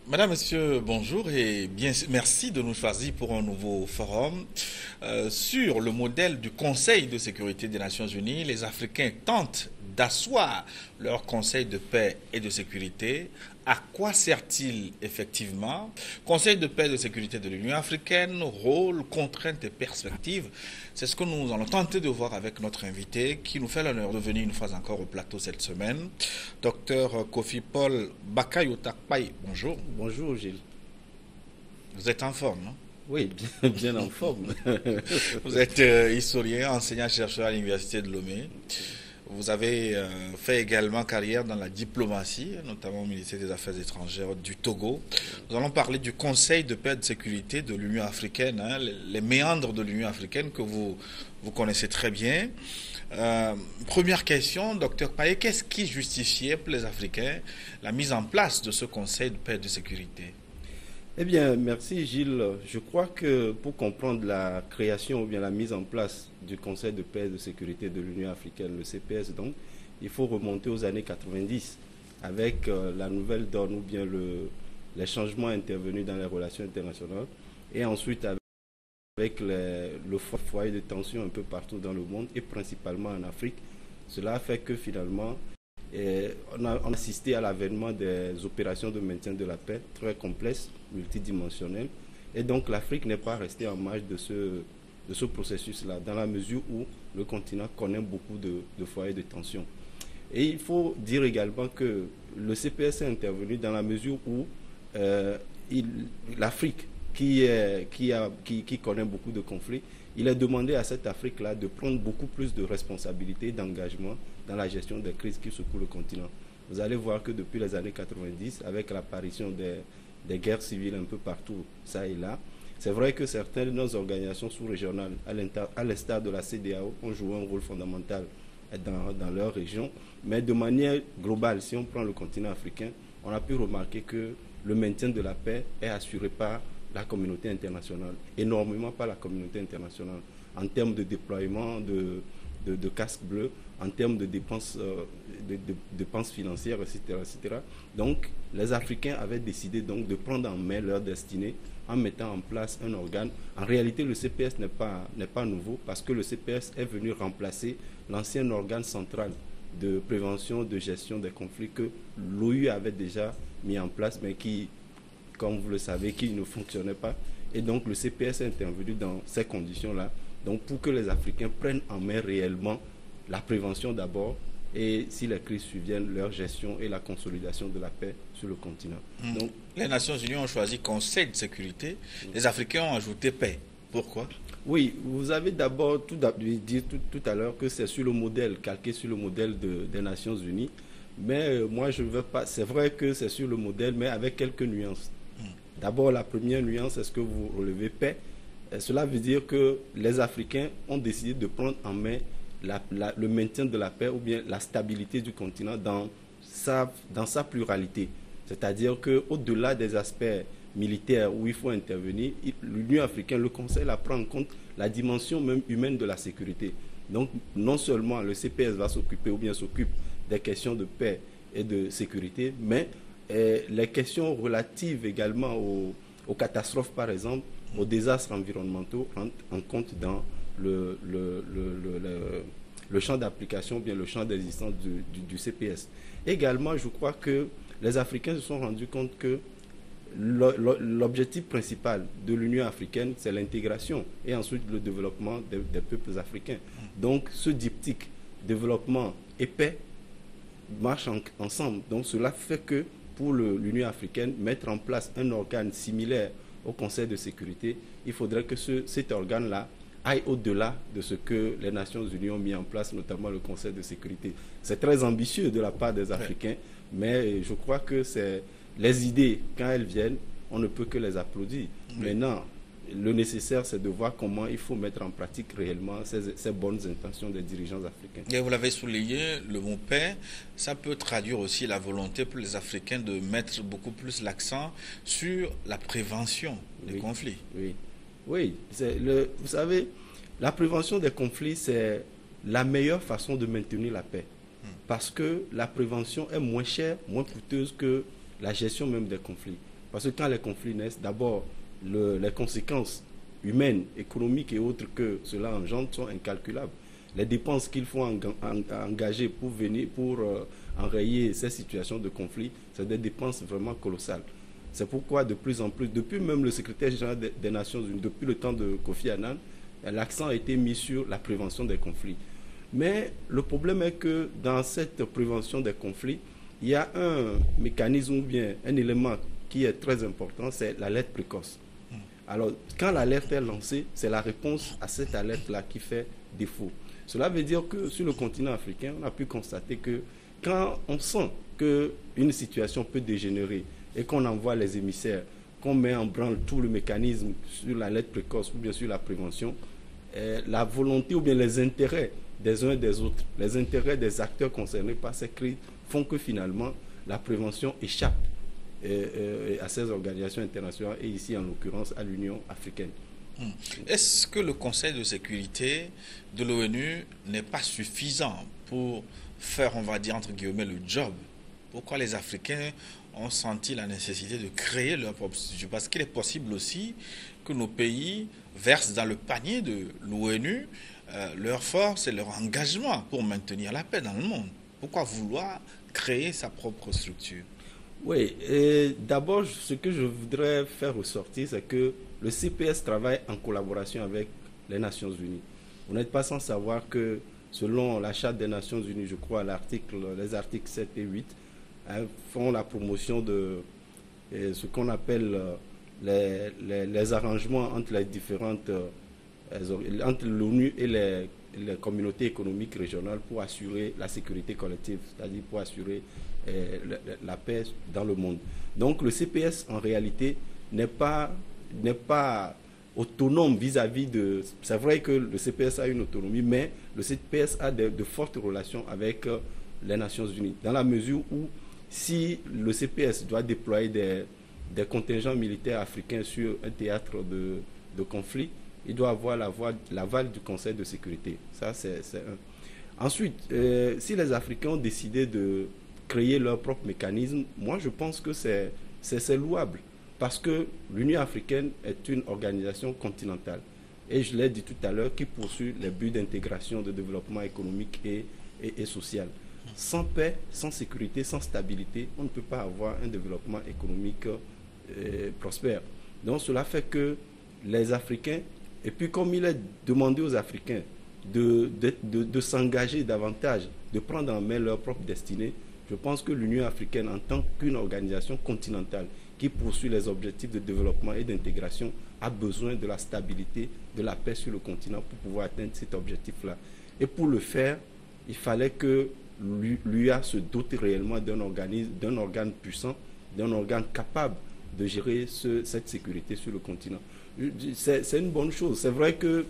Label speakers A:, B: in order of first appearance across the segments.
A: Madame, Monsieur, bonjour et bien, merci de nous choisir pour un nouveau forum. Sur le modèle du Conseil de sécurité des Nations Unies, les Africains tentent d'asseoir leur Conseil de paix et de sécurité. À quoi sert-il effectivement? Conseil de paix et de sécurité de l'Union africaine, rôle, contraintes et perspectives. C'est ce que nous allons tenter de voir avec notre invité qui nous fait l'honneur de venir une fois encore au plateau cette semaine. Docteur Kofi Paul Bakayotakpai, bonjour.
B: Bonjour Gilles.
A: Vous êtes en forme, non?
B: Oui, bien en forme.
A: Vous êtes historien, enseignant-chercheur à l'Université de Lomé. Vous avez fait également carrière dans la diplomatie, notamment au ministère des Affaires étrangères du Togo. Nous allons parler du Conseil de paix et de sécurité de l'Union africaine, hein, les méandres de l'Union africaine que vous connaissez très bien. Première question, docteur Paye, qu'est-ce qui justifiait pour les Africains la mise en place de ce Conseil de paix et de sécurité?
B: Eh bien, merci Gilles. Je crois que pour comprendre la création ou bien la mise en place du Conseil de paix et de sécurité de l'Union africaine, le CPS donc, il faut remonter aux années 90 avec la nouvelle donne ou bien les changements intervenus dans les relations internationales et ensuite avec le foyer de tension un peu partout dans le monde et principalement en Afrique. Cela a fait que finalement, on a assisté à l'avènement des opérations de maintien de la paix très complexes, multidimensionnelles. Et donc l'Afrique n'est pas restée en marge de ce processus-là, dans la mesure où le continent connaît beaucoup de foyers de tension. Et il faut dire également que le CPS est intervenu dans la mesure où l'Afrique, qui connaît beaucoup de conflits, il est demandé à cette Afrique-là de prendre beaucoup plus de responsabilités et d'engagement dans la gestion des crises qui secouent le continent. Vous allez voir que depuis les années 90, avec l'apparition des guerres civiles un peu partout, ça et là, c'est vrai que certaines de nos organisations sous-régionales, à l'instar de la CEDEAO, ont joué un rôle fondamental dans leur région. Mais de manière globale, si on prend le continent africain, on a pu remarquer que le maintien de la paix est assuré par la communauté internationale, énormément par la communauté internationale, en termes de déploiement de casques bleus, en termes de dépenses, dépenses financières, etc., etc. Donc, les Africains avaient décidé donc de prendre en main leur destinée en mettant en place un organe. En réalité, le CPS n'est pas nouveau parce que le CPS est venu remplacer l'ancien organe central de prévention, de gestion des conflits que l'OU avait déjà mis en place, mais qui, comme vous le savez, qui ne fonctionnait pas. Et donc le CPS est intervenu dans ces conditions-là, donc pour que les Africains prennent en main réellement la prévention d'abord, et si les crises surviennent, leur gestion et la consolidation de la paix sur le continent.
A: Donc, les Nations Unies ont choisi Conseil de sécurité, les Africains ont ajouté paix. Pourquoi?
B: Oui, vous avez d'abord dit tout à l'heure que c'est sur le modèle, calqué sur le modèle des Nations Unies, mais moi je ne veux pas, c'est vrai que c'est sur le modèle, mais avec quelques nuances. D'abord, la première nuance, est-ce que vous relevez paix? Cela veut dire que les Africains ont décidé de prendre en main le maintien de la paix ou bien la stabilité du continent dans sa pluralité. C'est-à-dire qu'au-delà des aspects militaires où il faut intervenir, l'Union africaine, le Conseil, prend en compte la dimension même humaine de la sécurité. Donc, non seulement le CPS va s'occuper ou bien s'occupe des questions de paix et de sécurité, mais les questions relatives également aux catastrophes, par exemple, aux désastres environnementaux, rentrent en compte dans le champ d'application, bien le champ d'existence du CPS. Également, je crois que les Africains se sont rendus compte que l'objectif principal de l'Union africaine, c'est l'intégration et ensuite le développement des peuples africains. Donc, ce diptyque développement et paix marche ensemble. Donc, cela fait que pour l'Union africaine, mettre en place un organe similaire au Conseil de sécurité, il faudrait que cet organe-là aille au-delà de ce que les Nations Unies ont mis en place, notamment le Conseil de sécurité. C'est très ambitieux de la part des Africains, mais je crois que c'est les idées, quand elles viennent, on ne peut que les applaudir. Maintenant, le nécessaire, c'est de voir comment il faut mettre en pratique réellement ces bonnes intentions des dirigeants africains.
A: Et vous l'avez souligné, le mot paix, ça peut traduire aussi la volonté pour les Africains de mettre beaucoup plus l'accent sur la prévention des conflits.
B: Oui. Vous savez, la prévention des conflits, c'est la meilleure façon de maintenir la paix. Parce que la prévention est moins chère, moins coûteuse que la gestion même des conflits. Parce que quand les conflits naissent, d'abord, les conséquences humaines, économiques et autres que cela engendre sont incalculables. Les dépenses qu'il faut engager pour enrayer ces situations de conflit, c'est des dépenses vraiment colossales. C'est pourquoi de plus en plus, depuis même le secrétaire général des Nations Unies, depuis le temps de Kofi Annan, l'accent a été mis sur la prévention des conflits. Mais le problème est que dans cette prévention des conflits, il y a un mécanisme ou bien un élément qui est très important, c'est l'alerte précoce. Alors, quand l'alerte est lancée, c'est la réponse à cette alerte-là qui fait défaut. Cela veut dire que sur le continent africain, on a pu constater que quand on sent qu'une situation peut dégénérer et qu'on envoie les émissaires, qu'on met en branle tout le mécanisme sur l'alerte précoce ou bien sur la prévention, la volonté ou bien les intérêts des uns et des autres, les intérêts des acteurs concernés par ces crises font que finalement la prévention échappe à ces organisations internationales et ici en l'occurrence à l'Union africaine.
A: Est-ce que le Conseil de sécurité de l'ONU n'est pas suffisant pour faire, on va dire entre guillemets, le job? Pourquoi les Africains ont senti la nécessité de créer leur propre structure? Parce qu'il est possible aussi que nos pays versent dans le panier de l'ONU leur force et leur engagement pour maintenir la paix dans le monde. Pourquoi vouloir créer sa propre structure?
B: Oui, d'abord, ce que je voudrais faire ressortir, c'est que le CPS travaille en collaboration avec les Nations Unies. Vous n'êtes pas sans savoir que, selon la Charte des Nations Unies, je crois, les articles 7 et 8, font la promotion de ce qu'on appelle les arrangements entre les différentes, entre l'ONU et les communautés économiques régionales pour assurer la sécurité collective, c'est-à-dire pour assurer la paix dans le monde. Donc le CPS en réalité n'est pas autonome vis-à-vis de... C'est vrai que le CPS a une autonomie, mais le CPS a de fortes relations avec les Nations Unies, dans la mesure où si le CPS doit déployer des contingents militaires africains sur un théâtre de conflit, il doit avoir l'aval du Conseil de sécurité. Ça, c'est un. Ensuite, si les Africains ont décidé de créer leur propre mécanisme, moi je pense que c'est louable. Parce que l'Union africaine est une organisation continentale. Et je l'ai dit tout à l'heure, qui poursuit les buts d'intégration, de développement économique et social. Sans paix, sans sécurité, sans stabilité, on ne peut pas avoir un développement économique prospère. Donc cela fait que les Africains, et puis comme il est demandé aux Africains de s'engager davantage, de prendre en main leur propre destinée, je pense que l'Union africaine, en tant qu'une organisation continentale qui poursuit les objectifs de développement et d'intégration, a besoin de la stabilité, de la paix sur le continent pour pouvoir atteindre cet objectif-là. Et pour le faire, il fallait que l'UA se dote réellement d'un organe puissant, d'un organe capable de gérer cette sécurité sur le continent. C'est une bonne chose. C'est vrai que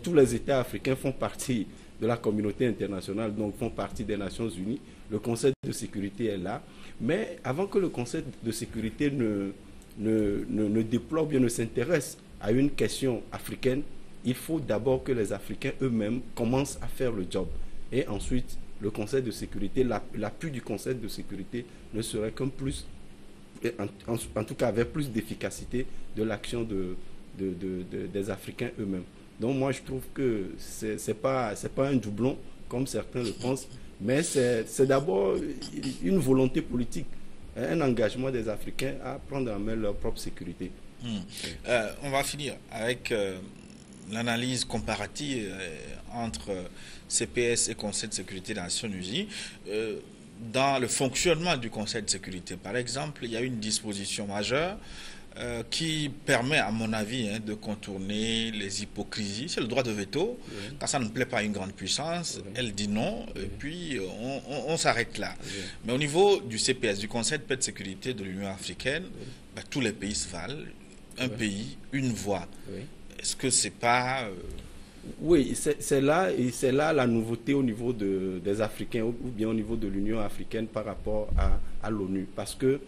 B: tous les États africains font partie de la communauté internationale, donc font partie des Nations Unies. Le Conseil de sécurité est là. Mais avant que le Conseil de sécurité ne déploie ou bien ne s'intéresse à une question africaine, il faut d'abord que les Africains eux-mêmes commencent à faire le job. Et ensuite, le Conseil de sécurité, l'appui du Conseil de sécurité ne serait qu'un plus, en tout cas avec plus d'efficacité de l'action des Africains eux-mêmes. Donc moi je trouve que c'est pas un doublon comme certains le pensent, mais c'est d'abord une volonté politique, un engagement des Africains à prendre en main leur propre sécurité.
A: On va finir avec l'analyse comparative entre CPS et Conseil de sécurité des Nations Unies. Dans le fonctionnement du Conseil de sécurité, par exemple, il y a une disposition majeure qui permet, à mon avis, de contourner les hypocrisies. C'est le droit de veto. Oui. Quand ça ne plaît pas à une grande puissance, oui, elle dit non, oui, et puis on s'arrête là. Oui. Mais au niveau du CPS, du Conseil de paix de sécurité de l'Union africaine, oui, tous les pays se valent. Un oui, pays, une voix. Oui. Est-ce que c'est pas...
B: Oui, c'est là la nouveauté au niveau des Africains ou bien au niveau de l'Union africaine par rapport à l'ONU. Parce que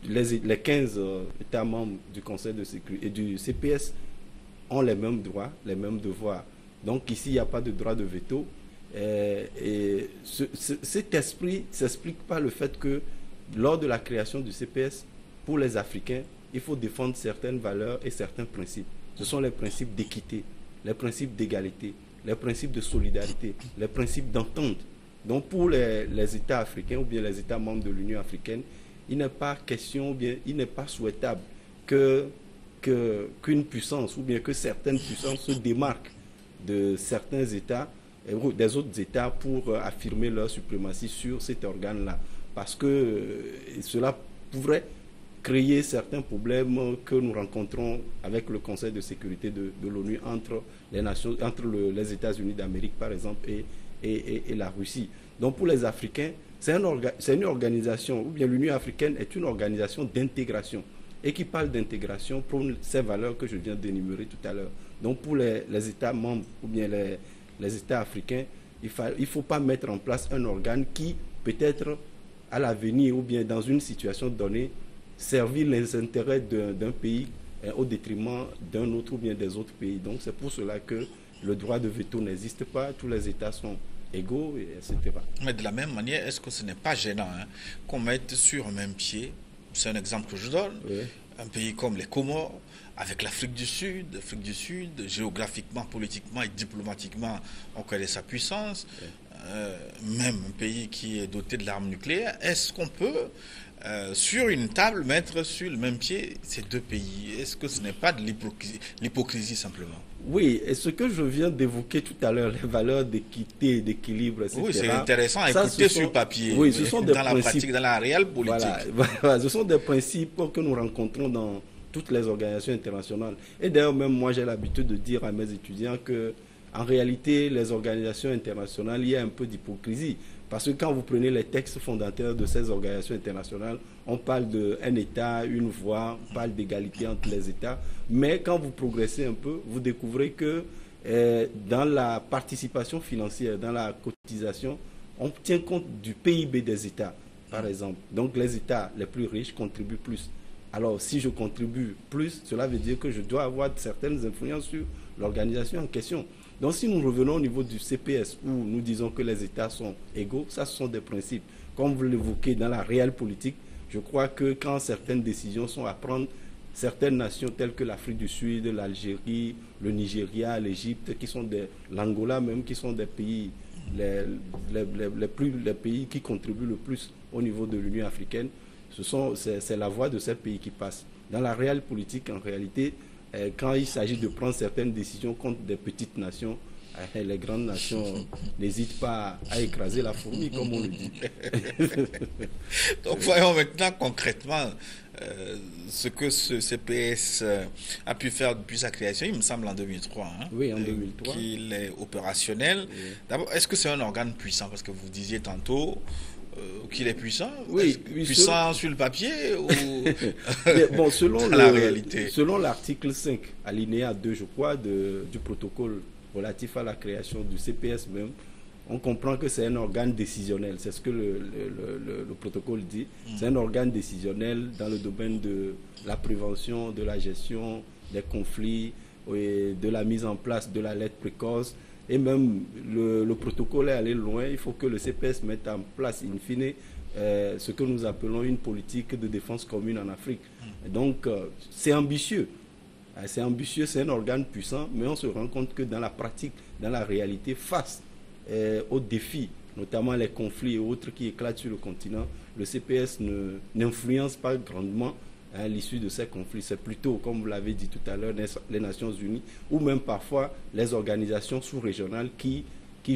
B: les 15 États membres du Conseil de sécurité et du CPS ont les mêmes droits, les mêmes devoirs. Donc ici, il n'y a pas de droit de veto. Et cet esprit ne s'explique pas le fait que lors de la création du CPS, pour les Africains, il faut défendre certaines valeurs et certains principes. Ce sont les principes d'équité, les principes d'égalité, les principes de solidarité, les principes d'entente. Donc pour les États africains ou bien les États membres de l'Union africaine, il n'est pas question, ou bien il n'est pas souhaitable qu'une puissance ou bien que certaines puissances se démarquent de certains États, des autres États pour affirmer leur suprématie sur cet organe-là. Parce que cela pourrait créer certains problèmes que nous rencontrons avec le Conseil de sécurité de l'ONU entre les États-Unis d'Amérique, par exemple, et la Russie. Donc pour les Africains, c'est une organisation, ou bien l'Union africaine est une organisation d'intégration. Et qui parle d'intégration prône ces valeurs que je viens d'énumérer tout à l'heure. Donc pour les États membres ou bien les États africains, il ne faut pas mettre en place un organe qui peut-être à l'avenir ou bien dans une situation donnée servir les intérêts d'un pays au détriment d'un autre ou bien des autres pays. Donc c'est pour cela que le droit de veto n'existe pas, tous les États sont égaux, etc.
A: Mais de la même manière, est-ce que ce n'est pas gênant qu'on mette sur un même pied, c'est un exemple que je donne, oui, un pays comme les Comores, avec l'Afrique du Sud, géographiquement, politiquement et diplomatiquement, on connaît sa puissance, oui, même un pays qui est doté de l'arme nucléaire, est-ce qu'on peut, sur une table, mettre sur le même pied ces deux pays? Est-ce que ce n'est pas de l'hypocrisie simplement?
B: Oui, et ce que je viens d'évoquer tout à l'heure, les valeurs d'équité, d'équilibre, etc.
A: Oui, c'est intéressant à écouter sur papier,
B: oui, ce sont des
A: dans la pratique, dans la réelle politique.
B: Voilà, ce sont des principes que nous rencontrons dans toutes les organisations internationales. Et d'ailleurs, même moi, j'ai l'habitude de dire à mes étudiants que, en réalité, les organisations internationales, il y a un peu d'hypocrisie. Parce que quand vous prenez les textes fondateurs de ces organisations internationales, on parle d'un État, une voix, on parle d'égalité entre les États. Mais quand vous progressez un peu, vous découvrez que dans la participation financière, dans la cotisation, on tient compte du PIB des États, par exemple. Donc les États les plus riches contribuent plus. Alors si je contribue plus, cela veut dire que je dois avoir certaines influences sur l'organisation en question. Donc si nous revenons au niveau du CPS, où nous disons que les États sont égaux, ça ce sont des principes. Comme vous l'évoquez dans la réelle politique, je crois que quand certaines décisions sont à prendre, certaines nations telles que l'Afrique du Sud, l'Algérie, le Nigeria, l'Égypte, l'Angola même, qui sont des pays, les pays qui contribuent le plus au niveau de l'Union africaine, c'est la voix de ces pays qui passe. Dans la réelle politique, en réalité, quand il s'agit de prendre certaines décisions contre des petites nations, les grandes nations n'hésitent pas à écraser la fourmi, comme on le dit.
A: Donc voyons maintenant concrètement ce que ce CPS a pu faire depuis sa création, il me semble en 2003.
B: Oui, en 2003.
A: Qu'il est opérationnel. Oui. D'abord, est-ce que c'est un organe puissant? Parce que vous disiez tantôt qu'il est puissant,
B: oui,
A: puissant sur le papier ou
B: bon, selon
A: la réalité.
B: Selon l'article 5, alinéa 2, je crois, du protocole relatif à la création du CPS même, on comprend que c'est un organe décisionnel. C'est ce que le protocole dit. C'est un organe décisionnel dans le domaine de la prévention, de la gestion des conflits, et de la mise en place de l'alerte précoce. Et même le protocole est allé loin. Il faut que le CPS mette en place, in fine, ce que nous appelons une politique de défense commune en Afrique. Donc, c'est ambitieux. C'est ambitieux, c'est un organe puissant, mais on se rend compte que dans la pratique, dans la réalité, face aux défis, notamment les conflits et autres qui éclatent sur le continent, le CPS n'influence pas grandement l'issue de ces conflits. C'est plutôt, comme vous l'avez dit tout à l'heure, les Nations Unies ou même parfois les organisations sous-régionales qui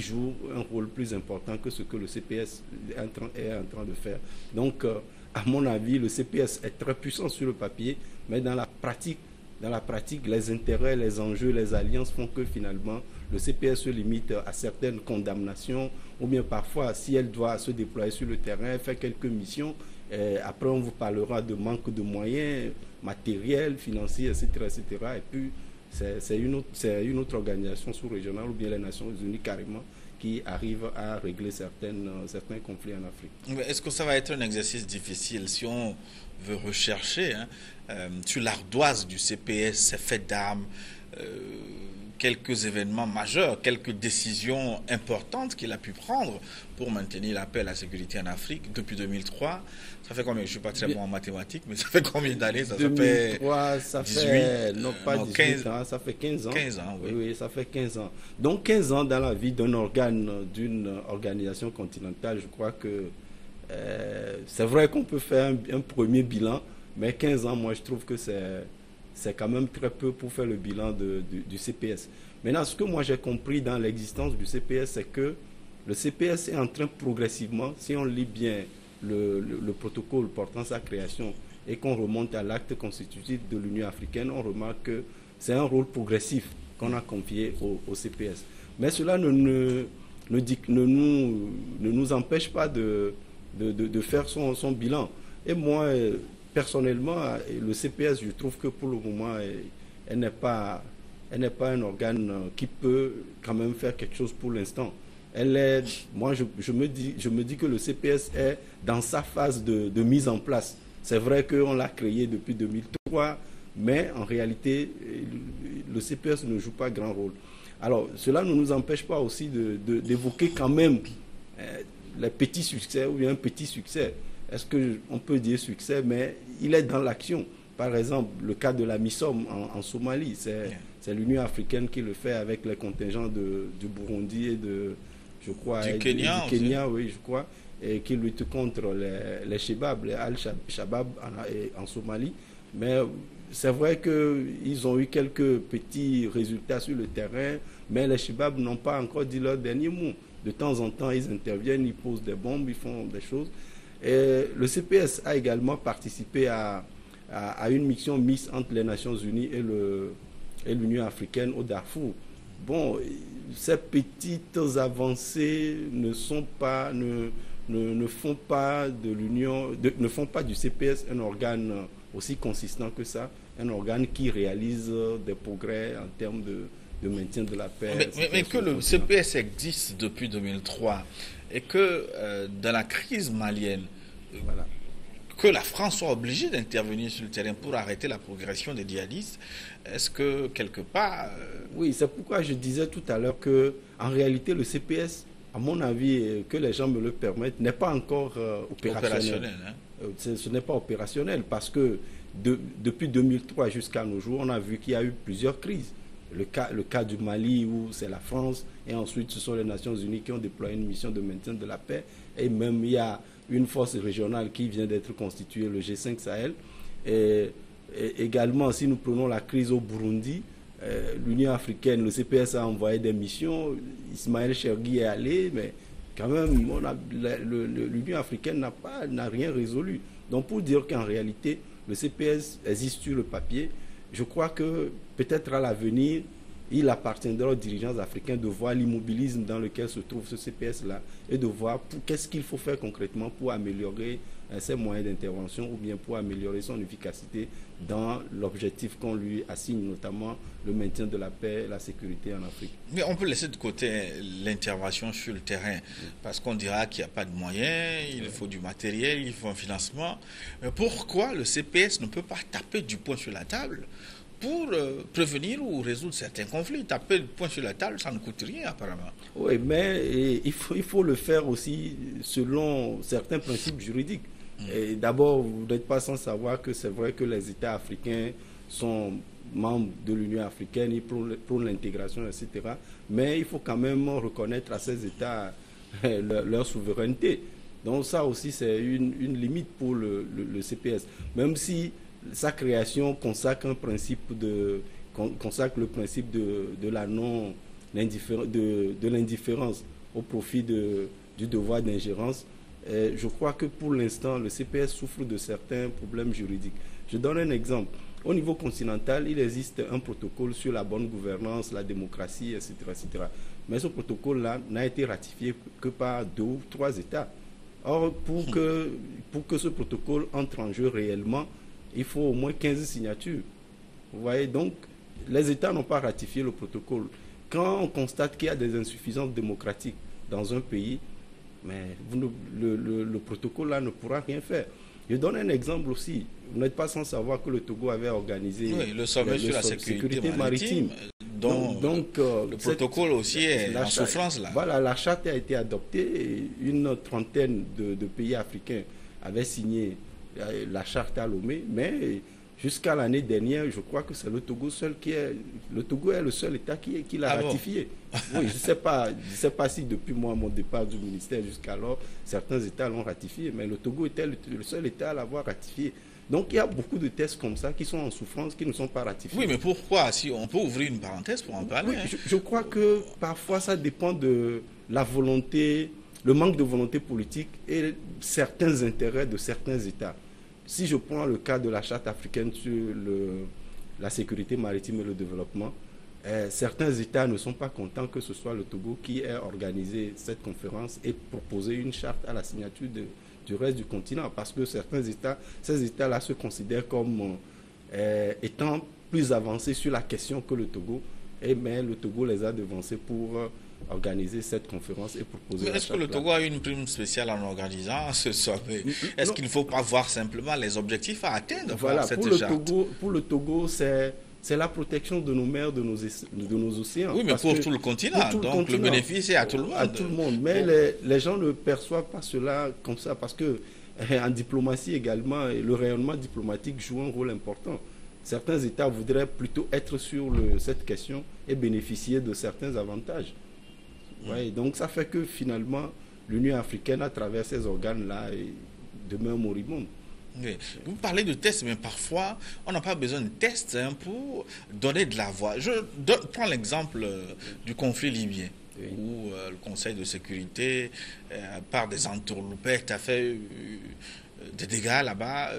B: jouent un rôle plus important que ce que le CPS est en train de faire. Donc, à mon avis, le CPS est très puissant sur le papier, mais dans la pratique, les intérêts, les enjeux, les alliances font que finalement, le CPS se limite à certaines condamnations, ou bien parfois, si elle doit se déployer sur le terrain, faire quelques missions, après on vous parlera de manque de moyens matériels, financiers, etc. etc. Et puis, c'est une autre organisation sous-régionale, ou bien les Nations Unies carrément, qui arrive à régler certains conflits en Afrique.
A: Est-ce que ça va être un exercice difficile si on veut rechercher sur l'ardoise du CPS, ces faits d'armes quelques événements majeurs, quelques décisions importantes qu'il a pu prendre pour maintenir la paix et la sécurité en Afrique depuis 2003. Ça fait combien? Je ne suis pas très bon en mathématiques, mais ça fait combien d'années? Ça
B: 2003, ça fait,
A: 18,
B: non pas 18
A: 15
B: ans, ça fait 15 ans.
A: 15 ans, oui.
B: Oui, ça fait 15 ans. Donc 15 ans dans la vie d'un organe, d'une organisation continentale, je crois que c'est vrai qu'on peut faire un premier bilan, mais 15 ans, moi je trouve que c'est quand même très peu pour faire le bilan du CPS. Maintenant, ce que moi j'ai compris dans l'existence du CPS, c'est que le CPS est en train progressivement, si on lit bien le protocole portant sa création et qu'on remonte à l'acte constitutif de l'Union africaine, on remarque que c'est un rôle progressif qu'on a confié au CPS. Mais cela ne nous empêche pas de faire son bilan. Et moi, personnellement, le CPS, je trouve que pour le moment, elle n'est pas un organe qui peut quand même faire quelque chose pour l'instant. Moi, je me dis que le CPS est dans sa phase de mise en place. C'est vrai qu'on l'a créé depuis 2003, mais en réalité, le CPS ne joue pas grand rôle. Alors, cela ne nous empêche pas aussi d'évoquer quand même les petits succès ou bien un petit succès. Est-ce qu'on peut dire succès, mais il est dans l'action. Par exemple, le cas de la MISOM en Somalie, c'est l'Union africaine qui le fait avec les contingents du Burundi et je crois,
A: du Kenya,
B: oui, je crois, et qui lutte contre les Shabab, les Al-Shabaab en Somalie. Mais c'est vrai qu'ils ont eu quelques petits résultats sur le terrain, mais les Shabab n'ont pas encore dit leur dernier mot. De temps en temps, ils interviennent, ils posent des bombes, ils font des choses. Et le CPS a également participé à une mission mixte entre les Nations Unies et l'Union africaine au Darfour. Bon, ces petites avancées ne font pas du CPS un organe aussi consistant que ça, un organe qui réalise des progrès en termes de maintien de la paix.
A: Mais que le CPS existe depuis 2003 et que dans la crise malienne,
B: voilà,
A: que la France soit obligée d'intervenir sur le terrain pour arrêter la progression des djihadistes, est-ce que quelque part...
B: Oui, c'est pourquoi je disais tout à l'heure que en réalité le CPS, à mon avis, que les gens me le permettent, n'est pas encore opérationnel. Hein? Ce n'est pas opérationnel parce que depuis 2003 jusqu'à nos jours, on a vu qu'il y a eu plusieurs crises. Le cas du Mali où c'est la France et ensuite ce sont les Nations Unies qui ont déployé une mission de maintien de la paix et même il y a une force régionale qui vient d'être constituée, le G5 Sahel. Et également, si nous prenons la crise au Burundi, l'Union africaine, le CPS a envoyé des missions, Ismaël Chergui est allé, mais quand même, l'Union africaine n'a rien résolu. Donc pour dire qu'en réalité, le CPS existe sur le papier, je crois que peut-être à l'avenir, il appartiendra aux dirigeants africains de voir l'immobilisme dans lequel se trouve ce CPS-là et de voir qu'est-ce qu'il faut faire concrètement pour améliorer ses moyens d'intervention ou bien pour améliorer son efficacité dans l'objectif qu'on lui assigne, notamment le maintien de la paix et la sécurité en Afrique.
A: Mais on peut laisser de côté l'intervention sur le terrain parce qu'on dira qu'il n'y a pas de moyens, il faut du matériel, il faut un financement. Mais pourquoi le CPS ne peut pas taper du poing sur la table pour prévenir ou résoudre certains conflits? Taper le poing sur la table, ça ne coûte rien apparemment.
B: Oui, mais il faut le faire aussi selon certains principes juridiques. D'abord, vous n'êtes pas sans savoir que c'est vrai que les États africains sont membres de l'Union africaine, ils prônent l'intégration, etc. Mais il faut quand même reconnaître à ces États leur souveraineté. Donc ça aussi, c'est une limite pour le CPS. Même si sa création consacre le principe de l'indifférence au profit du devoir d'ingérence. Je crois que pour l'instant, le CPS souffre de certains problèmes juridiques. Je donne un exemple. Au niveau continental, il existe un protocole sur la bonne gouvernance, la démocratie, etc. etc. Mais ce protocole-là n'a été ratifié que par 2 ou 3 États. Or, pour que ce protocole entre en jeu réellement, il faut au moins 15 signatures. Vous voyez, donc, les États n'ont pas ratifié le protocole. Quand on constate qu'il y a des insuffisances démocratiques dans un pays, mais le protocole-là ne pourra rien faire. Je donne un exemple aussi. Vous n'êtes pas sans savoir que le Togo avait organisé
A: le sommet sur la sécurité maritime, donc le protocole aussi est en souffrance là.
B: Voilà, la charte a été adoptée et une trentaine de pays africains avaient signé la charte à Lomé, mais jusqu'à l'année dernière, je crois que c'est le Togo seul le Togo est le seul État qui l'a ratifié. Bon? Oui, je sais pas si depuis mon départ du ministère jusqu'alors, certains États l'ont ratifié, mais le Togo était le seul État à l'avoir ratifié. Donc il y a beaucoup de tests comme ça qui sont en souffrance, qui ne sont pas ratifiés.
A: Oui, mais pourquoi? Si on peut ouvrir une parenthèse pour en parler.
B: Oui, je crois que parfois ça dépend de la volonté, le manque de volonté politique et certains intérêts de certains États. Si je prends le cas de la charte africaine sur la sécurité maritime et le développement, certains États ne sont pas contents que ce soit le Togo qui ait organisé cette conférence et proposé une charte à la signature du reste du continent, parce que ces États-là se considèrent comme étant plus avancés sur la question que le Togo, mais le Togo les a devancés pour organiser cette conférence et proposer.
A: Mais est-ce que le Togo a une prime spéciale en organisant ce sommet? Est-ce qu'il ne faut pas voir simplement les objectifs à atteindre?
B: Voilà, pour le Togo, c'est la protection de nos mers, de nos océans.
A: Oui, mais pour tout le continent. Donc le bénéfice est à tout le monde.
B: À tout le monde. Mais les gens ne perçoivent pas cela comme ça parce que en diplomatie également, le rayonnement diplomatique joue un rôle important. Certains États voudraient plutôt être sur cette question et bénéficier de certains avantages. Ouais, donc ça fait que finalement, l'Union africaine, à travers ces organes-là, demeure moribonde.
A: Oui. Vous parlez de tests, mais parfois, on n'a pas besoin de tests pour donner de la voix. Je prends l'exemple du conflit libyen, où le Conseil de sécurité, par des entourloupettes, a fait des dégâts là-bas,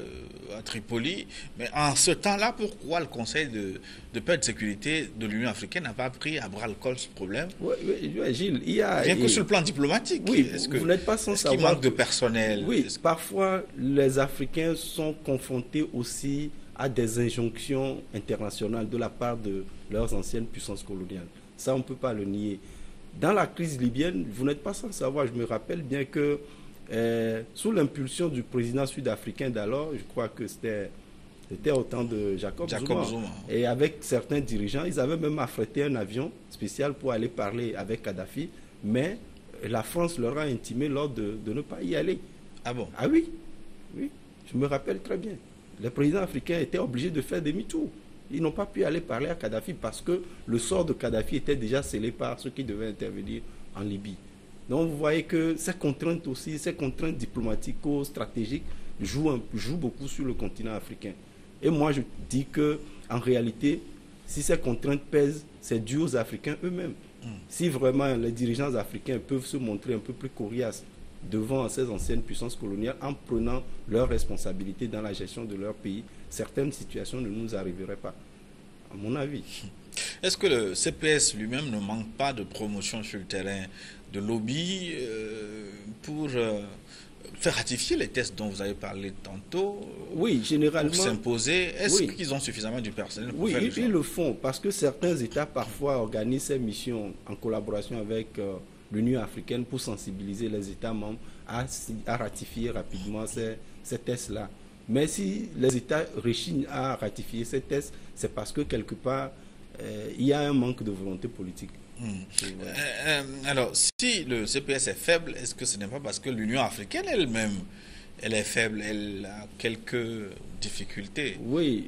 A: à Tripoli. Mais en ce temps-là, pourquoi le Conseil de paix et de sécurité de l'Union africaine n'a pas pris à bras-le-corps ce problème?
B: Oui, Gilles,
A: rien que sur le plan diplomatique.
B: Oui, vous n'êtes pas sans savoir.
A: Est-ce qu'il manque de personnel?
B: Oui, parfois, les Africains sont confrontés aussi à des injonctions internationales de la part de leurs anciennes puissances coloniales. Ça, on ne peut pas le nier. Dans la crise libyenne, vous n'êtes pas sans savoir, je me rappelle bien que sous l'impulsion du président sud-africain d'alors, je crois que c'était au temps de Jacob Zuma. Et avec certains dirigeants, ils avaient même affrété un avion spécial pour aller parler avec Kadhafi, mais la France leur a intimé lors de ne pas y aller.
A: Ah bon?
B: Ah oui, oui, je me rappelle très bien. Les présidents africains étaient obligés de faire demi-tour. Ils n'ont pas pu aller parler à Kadhafi parce que le sort de Kadhafi était déjà scellé par ceux qui devaient intervenir en Libye. Donc vous voyez que ces contraintes aussi, ces contraintes diplomatico-stratégiques jouent beaucoup sur le continent africain. Et moi je dis que en réalité, si ces contraintes pèsent, c'est dû aux Africains eux-mêmes. Si vraiment les dirigeants africains peuvent se montrer un peu plus coriaces devant ces anciennes puissances coloniales en prenant leurs responsabilités dans la gestion de leur pays, certaines situations ne nous arriveraient pas, à mon avis.
A: Est-ce que le CPS lui-même ne manque pas de promotion sur le terrain, de lobby pour faire ratifier les tests dont vous avez parlé tantôt?
B: Oui, généralement.
A: Pour s'imposer, est-ce qu'ils ont suffisamment du personnel pour faire
B: ils le font parce que certains États parfois organisent ces missions en collaboration avec l'Union africaine pour sensibiliser les États membres à ratifier rapidement ces tests-là. Mais si les États rechignent à ratifier ces tests, c'est parce que quelque part, il y a un manque de volonté politique.
A: Alors, si le CPS est faible, est-ce que ce n'est pas parce que l'Union africaine elle-même, elle est faible, elle a quelques difficultés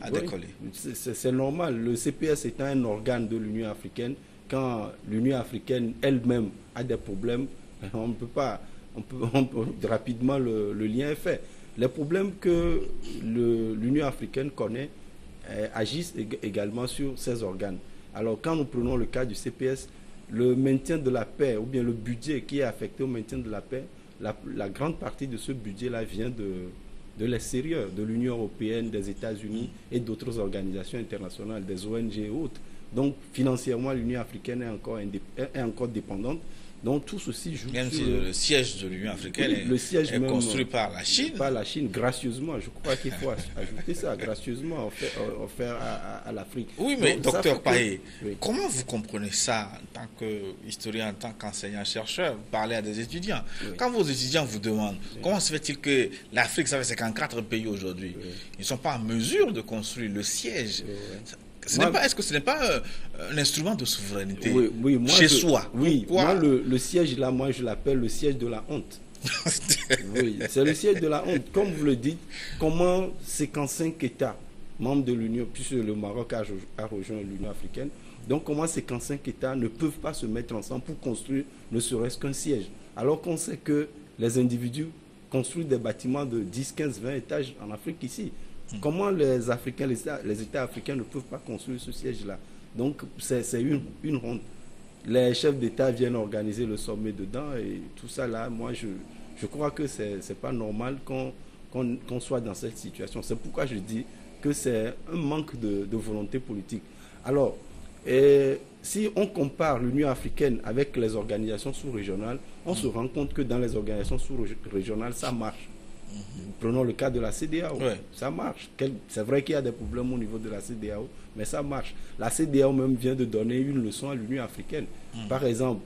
A: à décoller?
B: C'est normal. Le CPS étant un organe de l'Union africaine, quand l'Union africaine elle-même a des problèmes, on ne peut pas, rapidement le lien est fait. Les problèmes que l'Union africaine connaît agissent également sur ces organes. Alors quand nous prenons le cas du CPS, le maintien de la paix ou bien le budget qui est affecté au maintien de la paix, la grande partie de ce budget-là vient de l'extérieur, de l'Union européenne, des États-Unis et d'autres organisations internationales, des ONG et autres. Donc financièrement, l'Union africaine est encore dépendante, Donc tout ceci joue
A: Même
B: sur
A: si le siège de l'Union africaine
B: le siège
A: est
B: même,
A: construit par la Chine.
B: par la Chine, gracieusement. Je crois qu'il faut ajouter ça, gracieusement offert à l'Afrique.
A: Oui, mais
B: Donc, ça
A: docteur
B: fait que-
A: Paye,
B: Oui.
A: comment vous comprenez ça en tant qu'historien, en tant qu'enseignant-chercheur, vous parlez à des étudiants?
B: Oui.
A: Quand vos étudiants vous demandent comment se fait-il que l'Afrique, ça fait 54 pays aujourd'hui,
B: Oui.
A: ils ne sont pas en mesure de construire le siège.
B: Oui.
A: Est-ce que ce n'est pas un instrument de souveraineté
B: Oui, oui, moi,
A: chez soi?
B: Oui,
A: Pourquoi?
B: moi, le siège là, moi, je l'appelle le siège de la honte. Oui, c'est le siège de la honte. Comme vous le dites, comment 55 États membres de l'Union, puisque le Maroc a rejoint l'Union africaine, donc comment 55 États ne peuvent pas se mettre ensemble pour construire ne serait-ce qu'un siège, alors qu'on sait que les individus construisent des bâtiments de 10, 15, 20 étages en Afrique ici. Comment les Africains, les États africains ne peuvent pas construire ce siège-là? Donc c'est une honte. Les chefs d'État viennent organiser le sommet dedans et tout ça là, moi je crois que c'est pas normal qu'on soit dans cette situation. C'est pourquoi je dis que c'est un manque de volonté politique. Alors, si on compare l'Union africaine avec les organisations sous-régionales, on se rend compte que dans les organisations sous-régionales, ça marche. Prenons le cas de la CEDEAO,
A: Ouais.
B: ça marche. C'est vrai qu'il y a des problèmes au niveau de la CEDEAO, mais ça marche. La CEDEAO même vient de donner une leçon à l'Union africaine. Par exemple,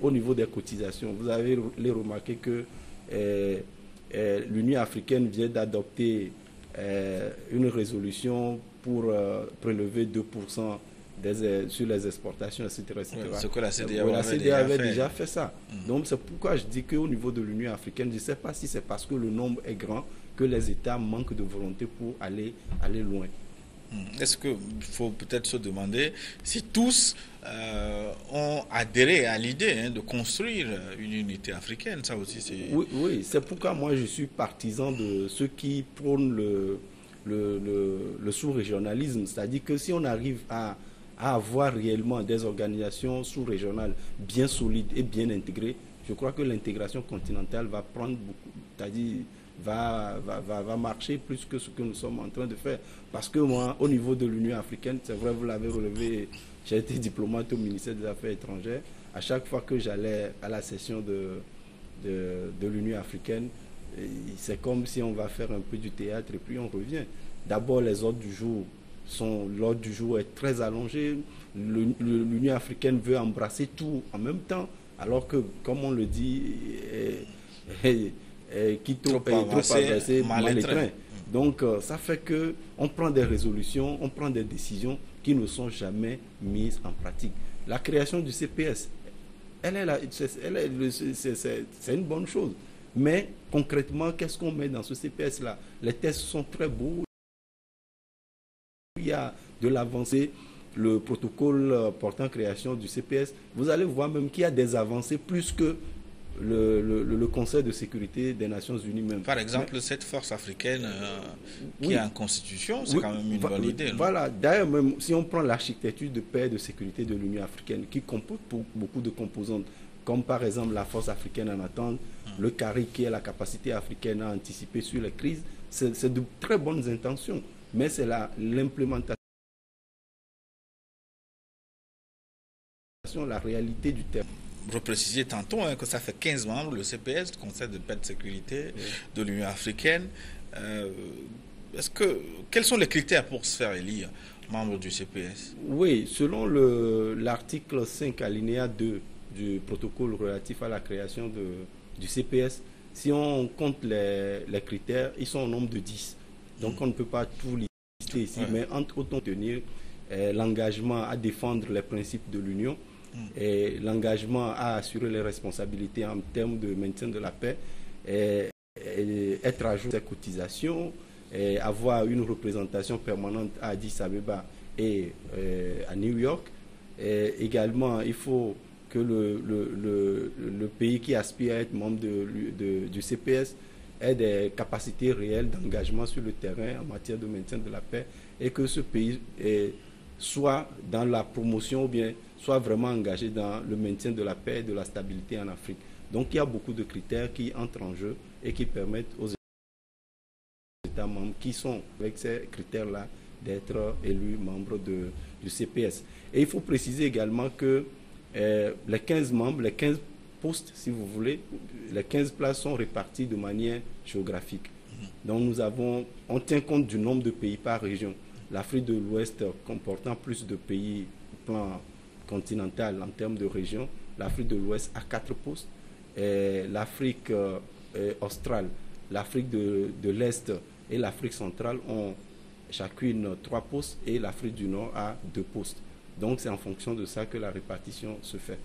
B: au niveau des cotisations, vous avez remarqué que l'Union africaine vient d'adopter une résolution pour prélever 2% sur les exportations, etc. etc.
A: Oui, ce que la CEDEAO
B: avait déjà fait ça. Donc c'est pourquoi je dis qu'au niveau de l'Union africaine, je ne sais pas si c'est parce que le nombre est grand que les États manquent de volonté pour aller loin.
A: Est-ce qu'il faut peut-être se demander si tous ont adhéré à l'idée de construire une unité africaine? Ça aussi, c'est...
B: Oui, c'est pourquoi moi je suis partisan de ceux qui prônent le sous-régionalisme. C'est-à-dire que si on arrive à avoir réellement des organisations sous-régionales bien solides et bien intégrées, je crois que l'intégration continentale va prendre beaucoup, c'est-à-dire va marcher plus que ce que nous sommes en train de faire. Parce que moi, au niveau de l'Union africaine, c'est vrai, vous l'avez relevé, j'ai été diplomate au ministère des Affaires étrangères. À chaque fois que j'allais à la session de l'Union africaine, c'est comme si on va faire un peu du théâtre et puis on revient. D'abord, les ordres du jour l'ordre du jour est très allongé. L'Union africaine veut embrasser tout en même temps, alors que, comme on le dit, qui trop avancé, mal les trains. Donc, ça fait qu'on prend des résolutions, on prend des décisions qui ne sont jamais mises en pratique. La création du CPS, c'est une bonne chose. Mais concrètement, qu'est-ce qu'on met dans ce CPS-là? Les tests sont très beaux. Il y a de l'avancée, le protocole portant création du CPS. Vous allez voir même qu'il y a des avancées plus que le Conseil de sécurité des Nations Unies même.
A: Par exemple, cette force africaine qui est en constitution, c'est quand même une bonne idée.
B: Voilà, d'ailleurs, même si on prend l'architecture de paix et de sécurité de l'Union africaine, qui comporte beaucoup de composantes, comme par exemple la force africaine en attente, le CARI qui est la capacité africaine à anticiper sur les crises, c'est de très bonnes intentions, mais c'est l'implémentation, la réalité du terme.
A: Vous précisez tantôt que ça fait 15 membres, le CPS, le Conseil de paix et de sécurité de l'Union africaine. Quels sont les critères pour se faire élire membre du CPS?
B: Oui, selon l'article 5 alinéa 2 du protocole relatif à la création du CPS, si on compte les critères, ils sont au nombre de 10. Donc on ne peut pas tout lister ici, mais entre autres tenir l'engagement à défendre les principes de l'Union, et l'engagement à assurer les responsabilités en termes de maintien de la paix, et être à jour des cotisations, et avoir une représentation permanente à Addis Abeba et à New York. Et également, il faut que le pays qui aspire à être membre du CPS ait des capacités réelles d'engagement sur le terrain en matière de maintien de la paix, et que ce pays soit dans la promotion ou bien soit vraiment engagé dans le maintien de la paix et de la stabilité en Afrique. Donc il y a beaucoup de critères qui entrent en jeu et qui permettent aux États membres qui sont avec ces critères-là d'être élus membres du CPS. Et il faut préciser également que les 15 membres, les 15 postes, si vous voulez. Les 15 places sont réparties de manière géographique. Donc on tient compte du nombre de pays par région. L'Afrique de l'Ouest comportant plus de pays au plan continental en termes de région, l'Afrique de l'Ouest a 4 postes, l'Afrique australe, l'Afrique de l'Est et l'Afrique centrale ont chacune 3 postes et l'Afrique du Nord a 2 postes. Donc c'est en fonction de ça que la répartition se fait.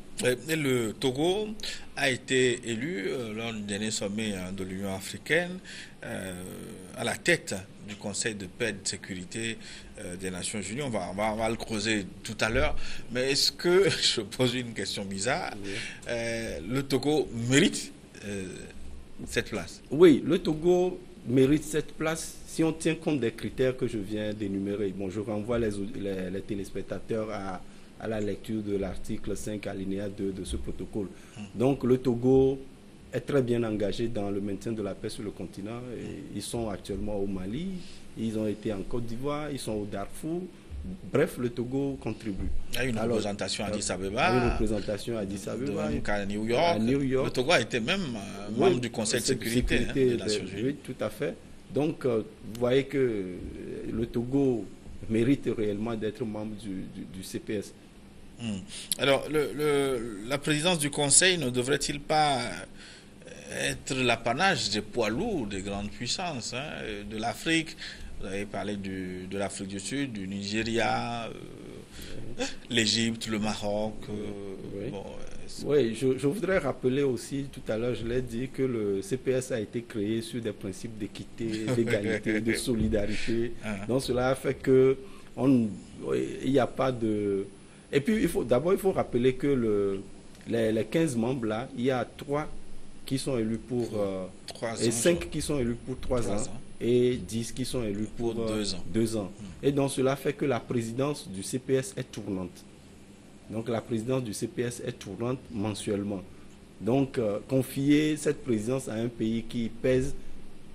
A: Et le Togo a été élu lors du dernier sommet de l'Union africaine à la tête du Conseil de paix et de sécurité des Nations Unies. On va le creuser tout à l'heure. Mais est-ce que, je pose une question bizarre, oui. Le Togo mérite cette place?
B: Oui, le Togo mérite cette place si on tient compte des critères que je viens d'énumérer. Bon, je renvoie les téléspectateurs à la lecture de l'article 5 alinéa 2 de ce protocole. Donc le Togo est très bien engagé dans le maintien de la paix sur le continent. Et ils sont actuellement au Mali, ils ont été en Côte d'Ivoire, ils sont au Darfour. Bref, le Togo contribue.
A: Il y a une représentation à Addis Abeba.
B: Une représentation à Addis Abeba.
A: À New York. Le Togo a été même membre du Conseil de sécurité des Nations Unies.
B: Oui, tout à fait. Donc, vous voyez que le Togo mérite réellement d'être membre du CPS.
A: Alors, la présidence du Conseil ne devrait-il pas être l'apanage des poids lourds des grandes puissances de l'Afrique? Vous avez parlé de l'Afrique du Sud, du Nigeria, l'Égypte, le Maroc.
B: Oui, oui, je voudrais rappeler aussi, tout à l'heure je l'ai dit, que le CPS a été créé sur des principes d'équité, d'égalité, de solidarité. Donc cela a fait que il n'y a pas de... Et puis d'abord il faut rappeler que les 15 membres là, il y a 3 qui sont élus pour 3 ans, et 5 qui sont élus pour 3 ans. Et 10 qui sont élus pour 2 ans. Et donc cela fait que la présidence du CPS est tournante. Donc la présidence du CPS est tournante mensuellement. Donc confier cette présidence à un pays qui pèse,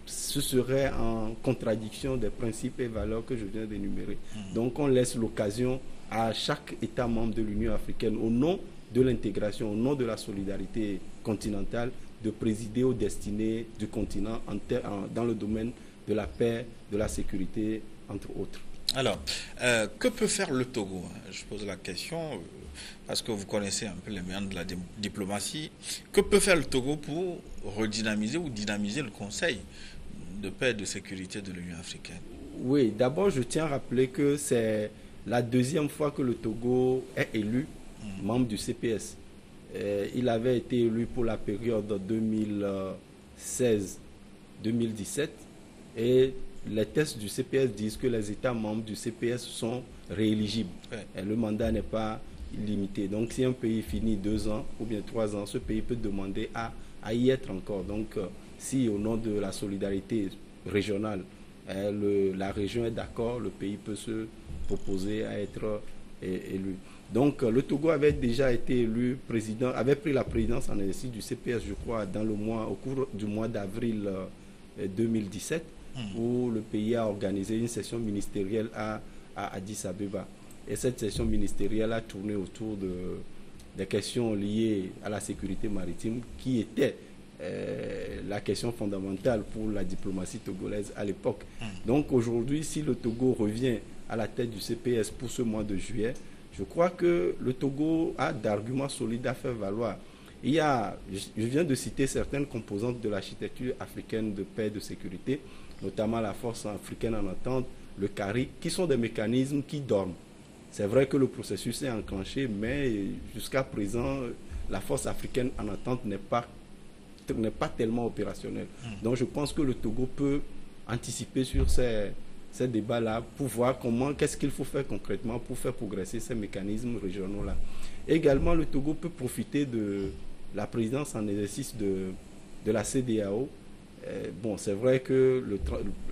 B: ce serait en contradiction des principes et valeurs que je viens d'énumérer. Donc on laisse l'occasion à chaque État membre de l'Union africaine, au nom de l'intégration, au nom de la solidarité continentale, de présider aux destinées du continent dans le domaine de la paix, de la sécurité, entre autres.
A: Alors, que peut faire le Togo? Je pose la question parce que vous connaissez un peu les moyens de la diplomatie. Que peut faire le Togo pour redynamiser ou dynamiser le Conseil de paix et de sécurité de l'Union africaine?
B: Oui, d'abord, je tiens à rappeler que c'est la 2e fois que le Togo est élu membre du CPS. Il avait été élu pour la période 2016-2017 et les tests du CPS disent que les États membres du CPS sont rééligibles. Et le mandat n'est pas limité. Donc si un pays finit 2 ans ou bien 3 ans, ce pays peut demander à y être encore. Donc si au nom de la solidarité régionale, la région est d'accord, le pays peut se proposer à être élu. Donc le Togo avait déjà été élu président, avait pris la présidence en exercice du CPS, je crois, au cours du mois d'avril 2017, où le pays a organisé une session ministérielle à Addis Abeba. Et cette session ministérielle a tourné autour des questions liées à la sécurité maritime, qui était la question fondamentale pour la diplomatie togolaise à l'époque. Donc aujourd'hui, si le Togo revient à la tête du CPS pour ce mois de juillet, je crois que le Togo a d'arguments solides à faire valoir. Je viens de citer certaines composantes de l'architecture africaine de paix et de sécurité, notamment la force africaine en attente, le CARI, qui sont des mécanismes qui dorment. C'est vrai que le processus est enclenché, mais jusqu'à présent, la force africaine en attente n'est pas tellement opérationnelle. Donc je pense que le Togo peut anticiper sur ces débats-là pour voir qu'est-ce qu'il faut faire concrètement pour faire progresser ces mécanismes régionaux-là. Également, le Togo peut profiter de la présidence en exercice de la CEDEAO. Bon, c'est vrai que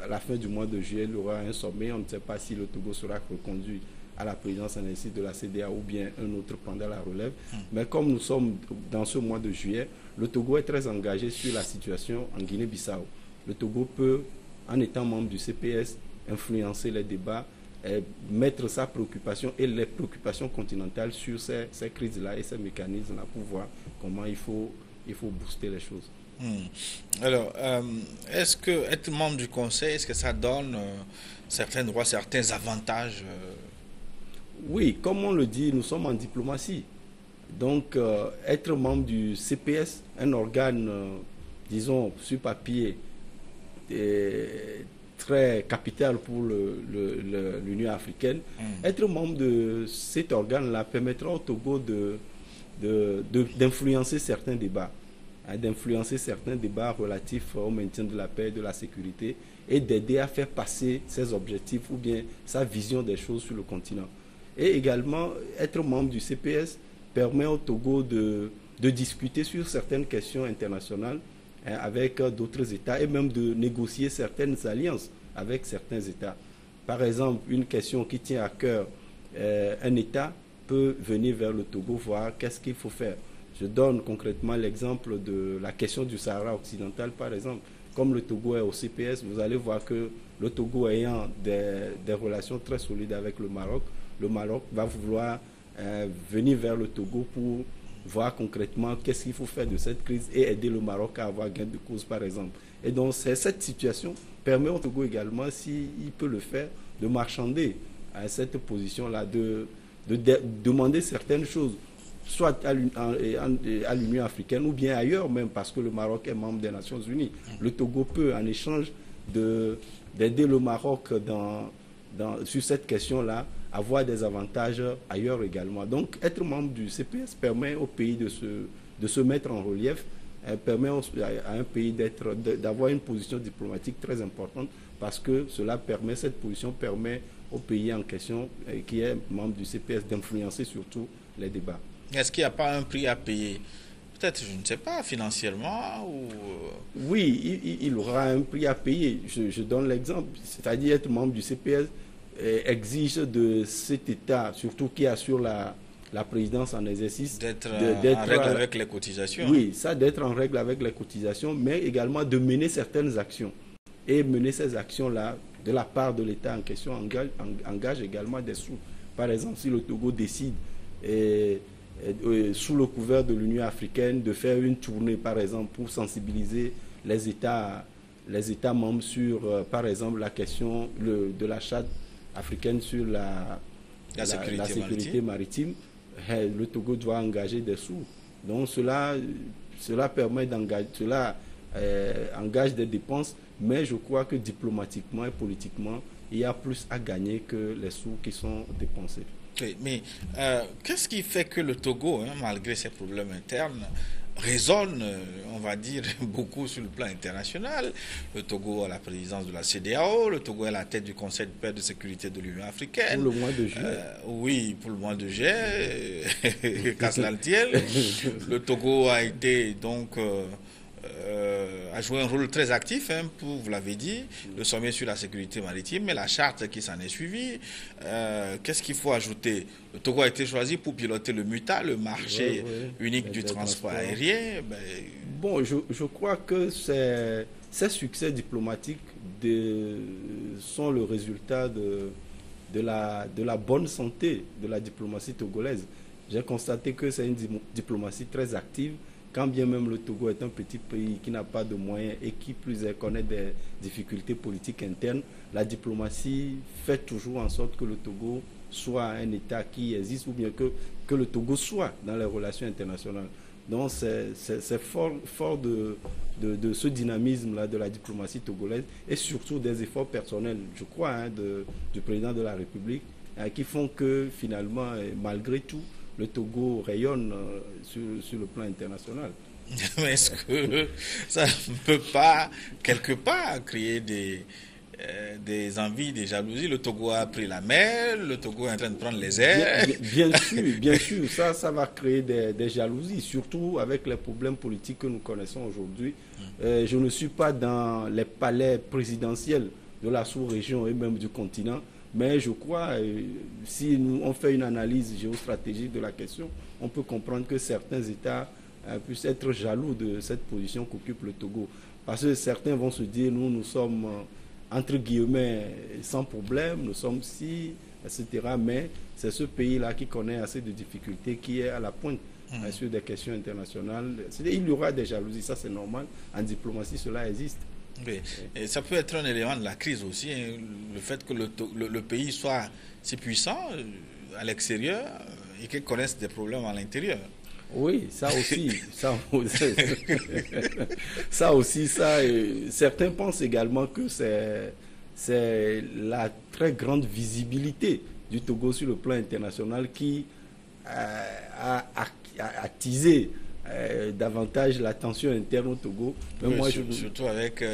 B: à la fin du mois de juillet, il y aura un sommet. On ne sait pas si le Togo sera reconduit à la présidence en exercice de la CEDEAO ou bien un autre pendant la relève. Mais comme nous sommes dans ce mois de juillet, le Togo est très engagé sur la situation en Guinée-Bissau. Le Togo peut, en étant membre du CPS, influencer les débats, mettre sa préoccupation et les préoccupations continentales sur ces crises-là et ces mécanismes-là pour voir comment il faut il faut booster les choses.
A: Alors, est-ce que être membre du Conseil, est-ce que ça donne certains droits, certains avantages
B: Oui, comme on le dit, nous sommes en diplomatie. Donc, être membre du CPS, un organe, disons, sur papier, très capital pour l'Union africaine, être membre de cet organe-là permettra au Togo d'influencer certains débats, d'influencer certains débats relatifs au maintien de la paix et de la sécurité et d'aider à faire passer ses objectifs ou bien sa vision des choses sur le continent. Et également, être membre du CPS permet au Togo de discuter sur certaines questions internationales avec d'autres États et même de négocier certaines alliances avec certains États. Par exemple, une question qui tient à cœur, un État peut venir vers le Togo voir qu'est-ce qu'il faut faire. Je donne concrètement l'exemple de la question du Sahara occidental, par exemple. Comme le Togo est au CPS, vous allez voir que le Togo ayant des relations très solides avec le Maroc va vouloir venir vers le Togo pour voir concrètement qu'est-ce qu'il faut faire de cette crise et aider le Maroc à avoir gain de cause, par exemple. Et donc, cette situation permet au Togo également, s'il peut le faire, de marchander à cette position-là, de demander certaines choses, soit à l'Union africaine ou bien ailleurs même, parce que le Maroc est membre des Nations Unies. Le Togo peut, en échange d'aider le Maroc sur cette question-là, avoir des avantages ailleurs également. Donc, être membre du CPS permet au pays de se mettre en relief, permet à un pays d'avoir une position diplomatique très importante parce que cette position permet au pays en question, qui est membre du CPS, d'influencer surtout les débats.
A: Est-ce qu'il n'y a pas un prix à payer? Peut-être, je ne sais pas, financièrement ou...
B: Oui, il aura un prix à payer. Je donne l'exemple, c'est-à-dire être membre du CPS exige de cet État, surtout qui assure la présidence en exercice,
A: d'être en règle avec les cotisations.
B: Oui, ça d'être en règle avec les cotisations, mais également de mener certaines actions. Et mener ces actions-là, de la part de l'État en question, engage également des sous. Par exemple, si le Togo décide, sous le couvert de l'Union africaine, de faire une tournée, par exemple, pour sensibiliser les États membres sur, par exemple, la question de la charte africaine sur la sécurité maritime, le Togo doit engager des sous. Donc cela permet engage des dépenses, mais je crois que diplomatiquement et politiquement, il y a plus à gagner que les sous qui sont dépensés.
A: Oui, mais qu'est-ce qui fait que le Togo, malgré ses problèmes internes, résonne, on va dire, beaucoup sur le plan international? Le Togo a la présidence de la CEDEAO, le Togo est à la tête du Conseil de paix et de sécurité de l'Union africaine.
B: Pour le mois de juillet.
A: Oui, pour le mois de juillet, qu'à cela ne tienne. Le Togo a été donc... a joué un rôle très actif, pour, vous l'avez dit, le sommet sur la sécurité maritime, mais la charte qui s'en est suivie. Qu'est-ce qu'il faut ajouter? Le Togo a été choisi pour piloter le MUTA, le marché unique du transport aérien.
B: Bon, je crois que ces succès diplomatiques sont le résultat de la bonne santé de la diplomatie togolaise. J'ai constaté que c'est une diplomatie très active, quand bien même le Togo est un petit pays qui n'a pas de moyens et qui plus est connaît des difficultés politiques internes. La diplomatie fait toujours en sorte que le Togo soit un État qui existe ou bien que le Togo soit dans les relations internationales. Donc c'est fort de ce dynamisme-là de la diplomatie togolaise et surtout des efforts personnels, je crois, du président de la République qui font que finalement, malgré tout, le Togo rayonne sur le plan international.
A: Mais est-ce que ça ne peut pas, quelque part, créer des envies, des jalousies? Le Togo a pris la mer, le Togo est en train de prendre les airs.
B: Bien sûr, ça va créer des jalousies, surtout avec les problèmes politiques que nous connaissons aujourd'hui. Je ne suis pas dans les palais présidentiels de la sous-région et même du continent. Mais je crois, si on fait une analyse géostratégique de la question, on peut comprendre que certains États puissent être jaloux de cette position qu'occupe le Togo. Parce que certains vont se dire, nous sommes, entre guillemets, sans problème, nous sommes si, etc. Mais c'est ce pays-là qui connaît assez de difficultés, qui est à la pointe sur des questions internationales. Il y aura des jalousies, ça c'est normal. En diplomatie, cela existe.
A: Oui. Et ça peut être un élément de la crise aussi, hein, le fait que le pays soit si puissant à l'extérieur et qu'il connaisse des problèmes à l'intérieur.
B: Oui, ça aussi, ça aussi, certains pensent également que c'est la très grande visibilité du Togo sur le plan international qui a attisé davantage la tension interne au Togo.
A: Mais oui, moi, surtout avec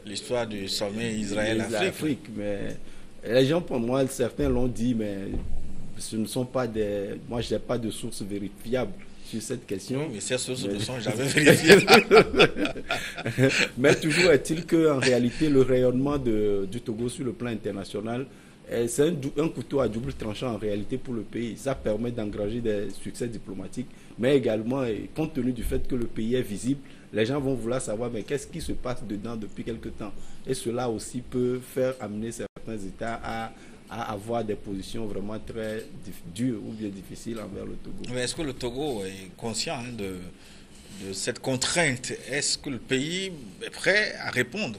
A: l'histoire du sommet Israël-Afrique.
B: Mais les gens, pour moi, certains l'ont dit, mais ce ne sont pas des... Moi, je n'ai pas de sources vérifiables sur cette question.
A: Oui, mais ces sources ne sont jamais vérifiées.
B: Mais toujours est-il qu'en réalité, le rayonnement du Togo sur le plan international, c'est un couteau à double tranchant en réalité pour le pays. Ça permet d'engranger des succès diplomatiques, mais également, compte tenu du fait que le pays est visible, les gens vont vouloir savoir mais qu'est-ce qui se passe dedans depuis quelque temps. Et cela aussi peut faire amener certains États à avoir des positions vraiment très dures ou bien difficiles envers le Togo.
A: Mais est-ce que le Togo est conscient de cette contrainte? Est-ce que le pays est prêt à répondre?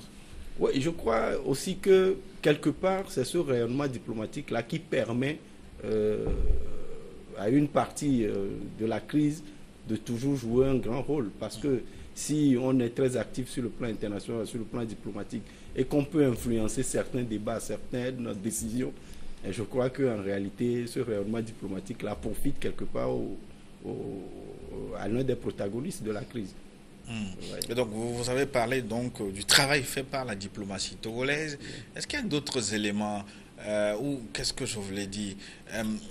B: Oui, je crois aussi que quelque part, c'est ce rayonnement diplomatique-là qui permet à une partie de la crise de toujours jouer un grand rôle. Parce que si on est très actif sur le plan international, sur le plan diplomatique, et qu'on peut influencer certains débats, certaines décisions, et je crois qu'en réalité, ce rayonnement diplomatique-là profite quelque part à l'un des protagonistes de la crise.
A: Ouais. Et donc, vous avez parlé donc du travail fait par la diplomatie togolaise. Est-ce qu'il y a d'autres éléments ou qu'est-ce que je voulais dire?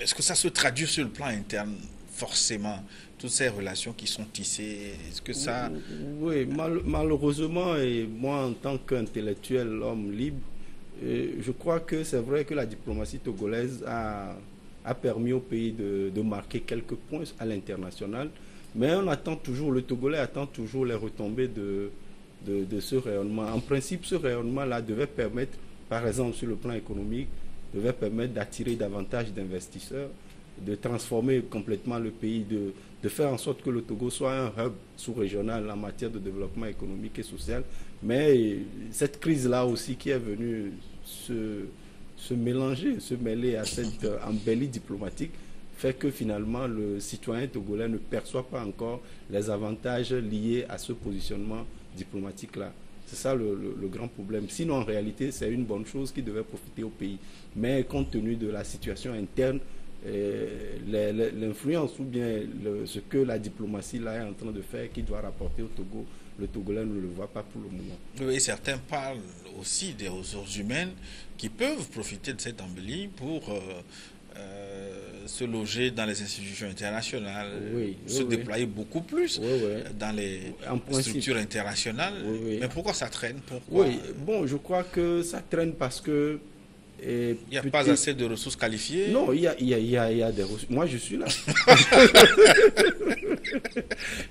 A: Est-ce que ça se traduit sur le plan interne forcément, toutes ces relations qui sont tissées? Est-ce que ça...
B: Oui, malheureusement, et moi en tant qu'intellectuel, homme libre, je crois que c'est vrai que la diplomatie togolaise a permis au pays de marquer quelques points à l'international. Mais on attend toujours, le Togolais attend toujours les retombées de ce rayonnement. En principe, ce rayonnement-là devait permettre, par exemple sur le plan économique, devait permettre d'attirer davantage d'investisseurs, de transformer complètement le pays, de faire en sorte que le Togo soit un hub sous-régional en matière de développement économique et social. Mais cette crise-là aussi qui est venue se mélanger, se mêler à cette embellie diplomatique, fait que finalement le citoyen togolais ne perçoit pas encore les avantages liés à ce positionnement diplomatique-là. C'est ça le grand problème. Sinon, en réalité, c'est une bonne chose qui devait profiter au pays. Mais compte tenu de la situation interne, l'influence ou bien ce que la diplomatie là est en train de faire, qui doit rapporter au Togo, le Togolais ne le voit pas pour le moment.
A: Oui, certains parlent aussi des ressources humaines qui peuvent profiter de cette embellie pour... se loger dans les institutions internationales, se déployer beaucoup plus dans les structures internationales. Mais pourquoi ça traîne?
B: Bon, je crois que ça traîne parce que...
A: il n'y a pas assez de ressources qualifiées?
B: Non, il y a des ressources. Moi, je suis là.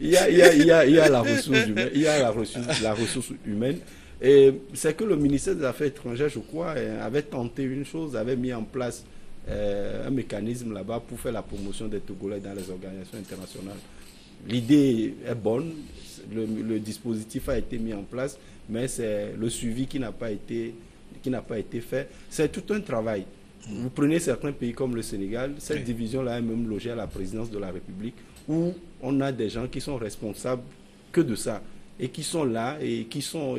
B: il y a la ressource humaine. Il y a la ressource humaine. Et c'est que le ministère des Affaires étrangères, je crois, avait tenté une chose, avait mis en place un mécanisme là-bas pour faire la promotion des Togolais dans les organisations internationales. L'idée est bonne, le dispositif a été mis en place, mais c'est le suivi qui n'a pas été fait. C'est tout un travail. Vous prenez certains pays comme le Sénégal, cette division-là est même logée à la présidence de la République, où on a des gens qui sont responsables que de ça, et qui sont là, et qui sont...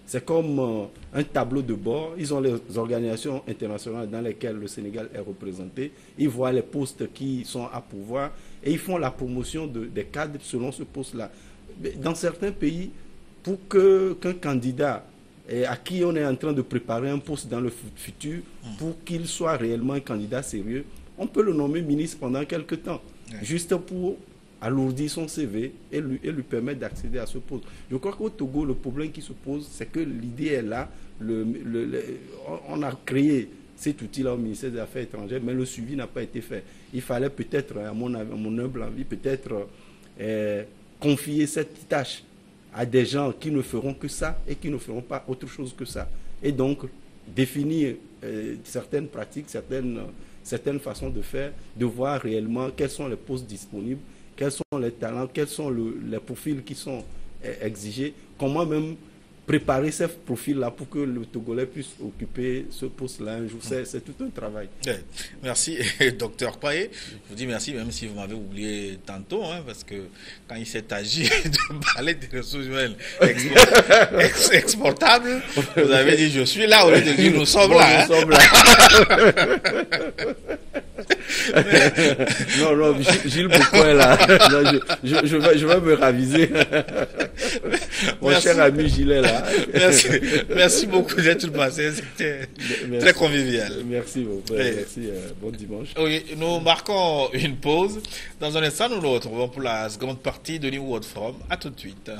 B: C'est comme un tableau de bord. Ils ont les organisations internationales dans lesquelles le Sénégal est représenté. Ils voient les postes qui sont à pouvoir et ils font la promotion des cadres selon ce poste-là. Dans certains pays, pour qu'un candidat à qui on est en train de préparer un poste dans le futur, pour qu'il soit réellement un candidat sérieux, on peut le nommer ministre pendant quelques temps, juste pour alourdir son CV et lui permettre d'accéder à ce poste. Je crois qu'au Togo, le problème qui se pose, c'est que l'idée est là. On a créé cet outil-là au ministère des Affaires étrangères, mais le suivi n'a pas été fait. Il fallait peut-être, à mon humble avis, peut-être confier cette tâche à des gens qui ne feront que ça et qui ne feront pas autre chose que ça. Et donc, définir certaines pratiques, certaines façons de faire, de voir réellement quels sont les postes disponibles quels sont les talents, quels sont les profils qui sont exigés, comment même préparer ces profils-là pour que le Togolais puisse occuper ce poste-là un jour. C'est tout un travail.
A: Merci, docteur Paye. Je vous dis merci, même si vous m'avez oublié tantôt, hein, parce que quand il s'est agi de parler des ressources humaines exportables, vous avez dit je suis là, au lieu de dire nous sommes là. Nous sommes là.
B: Non, Gilles Boucoin est là. Non, je vais me raviser. Mon cher ami Gilles est là.
A: Merci beaucoup d'être passé. C'était très convivial.
B: Merci, mon frère. Merci. Bon dimanche.
A: Oui, nous marquons une pause. Dans un instant, nous nous retrouvons pour la seconde partie de New World Forum. À tout de suite.